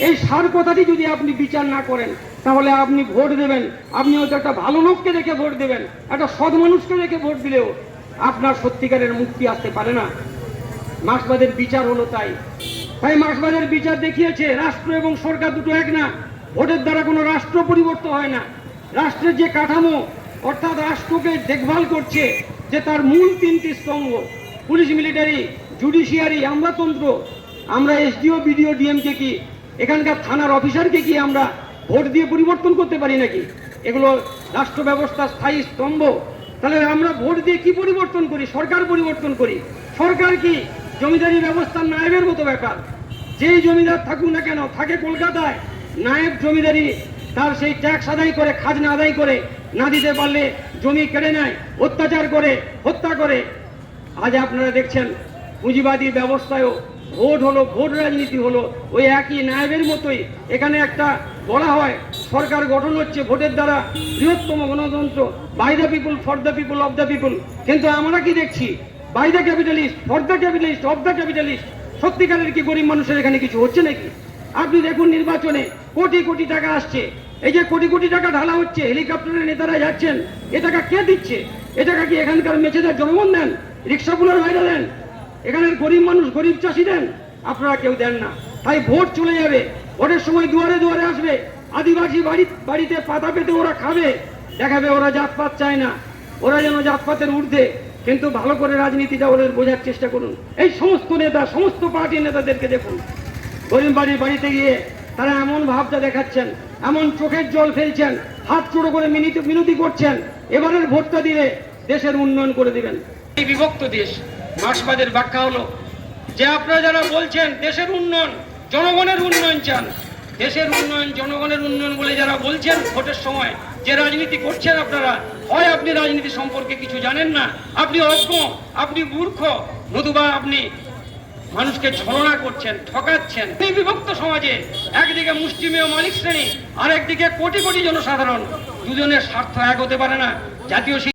এই সার কথাটি যদি আপনি বিচার না করেন তাহলে আপনি ভোট দেবেন, আপনি হয়তো একটা ভালো লোককে দেখে ভোট দেবেন, একটা সৎ মানুষকে দেখে ভোট দিলেও আপনার সত্যিকারের মুক্তি আসতে পারে না। মার্ক্সবাদের বিচার হলো তাই মার্ক্সবাদের বিচার দেখিয়েছে রাষ্ট্র এবং সরকার দুটো এক না। ভোটের দ্বারা কোনো রাষ্ট্র পরিবর্তন হয় না। রাষ্ট্রের যে কাঠামো অর্থাৎ রাষ্ট্রকে দেখভাল করছে যে তার মূল তিনটি স্তম্ভ, পুলিশ, মিলিটারি, জুডিশিয়ারি, আমলাতন্ত্র। আমরা এসডিও, বিডিও, ডিএমকে কি এখানকার থানার অফিসারকে কি আমরা ভোট দিয়ে পরিবর্তন করতে পারি নাকি? এগুলো রাষ্ট্র ব্যবস্থার স্থায়ী স্তম্ভ। তাহলে আমরা ভোট দিয়ে কি পরিবর্তন করি? সরকার পরিবর্তন করি। সরকার কি জমিদারি ব্যবস্থার নায়েবের মতো ব্যাপার। যেই জমিদার থাকুক না কেন, থাকে কলকাতায়, নায়েব জমিদারি তার সেই ট্যাক্স আদায় করে, খাজনা আদায় করে, না দিতে পারলে জমি কেড়ে নেয়, অত্যাচার করে, হত্যা করে। আজ আপনারা দেখছেন পুঁজিবাদী ব্যবস্থায়ও ভোট হলো, ভোট রাজনীতি হলো ওই একই নায়েবের মতোই। এখানে একটা বলা হয় সরকার গঠন হচ্ছে ভোটের দ্বারা, বৃহত্তম গণতন্ত্র, by the people, for the people, of the people. কিন্তু আমরা কি দেখছি? By the capitalist, for the capitalist, of the capitalist. সত্যিকারের কি গরিব মানুষের এখানে কিছু হচ্ছে নাকি? আপনি দেখুন নির্বাচনে কোটি কোটি টাকা আসছে, এই যে কোটি কোটি টাকা ঢালা হচ্ছে, হেলিকপ্টারের নেতারা যাচ্ছেন, এ টাকা কে দিচ্ছে? এ টাকা কি এখানকার মেছেদের জনগণ দেন? রিক্সাগুলোর ভাইরা দেন? এখানের গরিব মানুষ, গরিব চাষি দেন? আপনারা কেউ দেন না। তাই ভোট চলে যাবে, ভোটের সময় দুয়ারে দুয়ারে আসবে, আদিবাসী বাড়িতে পাতা পেতে ওরা খাবে, দেখাবে ওরা জাতপাত চায় না, ওরা যেন জাতপাতের ঊর্ধ্বে। কিন্তু ভালো করে রাজনীতিটা ওদের বোঝার চেষ্টা করুন। এই সমস্ত নেতা, সমস্ত পার্টির নেতাদেরকে দেখুন, গরিব বাড়িতে গিয়ে তারা এমন ভাবটা দেখাচ্ছেন, এমন চোখের জল ফেলছেন, হাত জোড়ো করে মিনতি করছেন, এবারের ভোটটা দিলে দেশের উন্নয়ন করে দিবেন। এই বিভক্ত দেশ, মার্ক্সবাদের ব্যাখ্যা হলো যে আপনারা যারা বলছেন দেশের উন্নয়ন, জনগণের উন্নয়ন চান, দেশের উন্নয়ন, জনগণের উন্নয়ন বলে যারা বলছেন ভোটের সময় যে রাজনীতি করছেন আপনারা, হয় আপনি রাজনীতি সম্পর্কে কিছু জানেন না, আপনি অজ্ঞ, আপনি মূর্খ, নতুবা আপনি মানুষকে ছলনা করছেন, ঠকাচ্ছেন। এই বিভক্ত সমাজে একদিকে মুষ্টিমেয় মালিক শ্রেণী, আর একদিকে কোটি কোটি জনসাধারণ, দুজনের স্বার্থ এক হতে পারে না। জাতীয়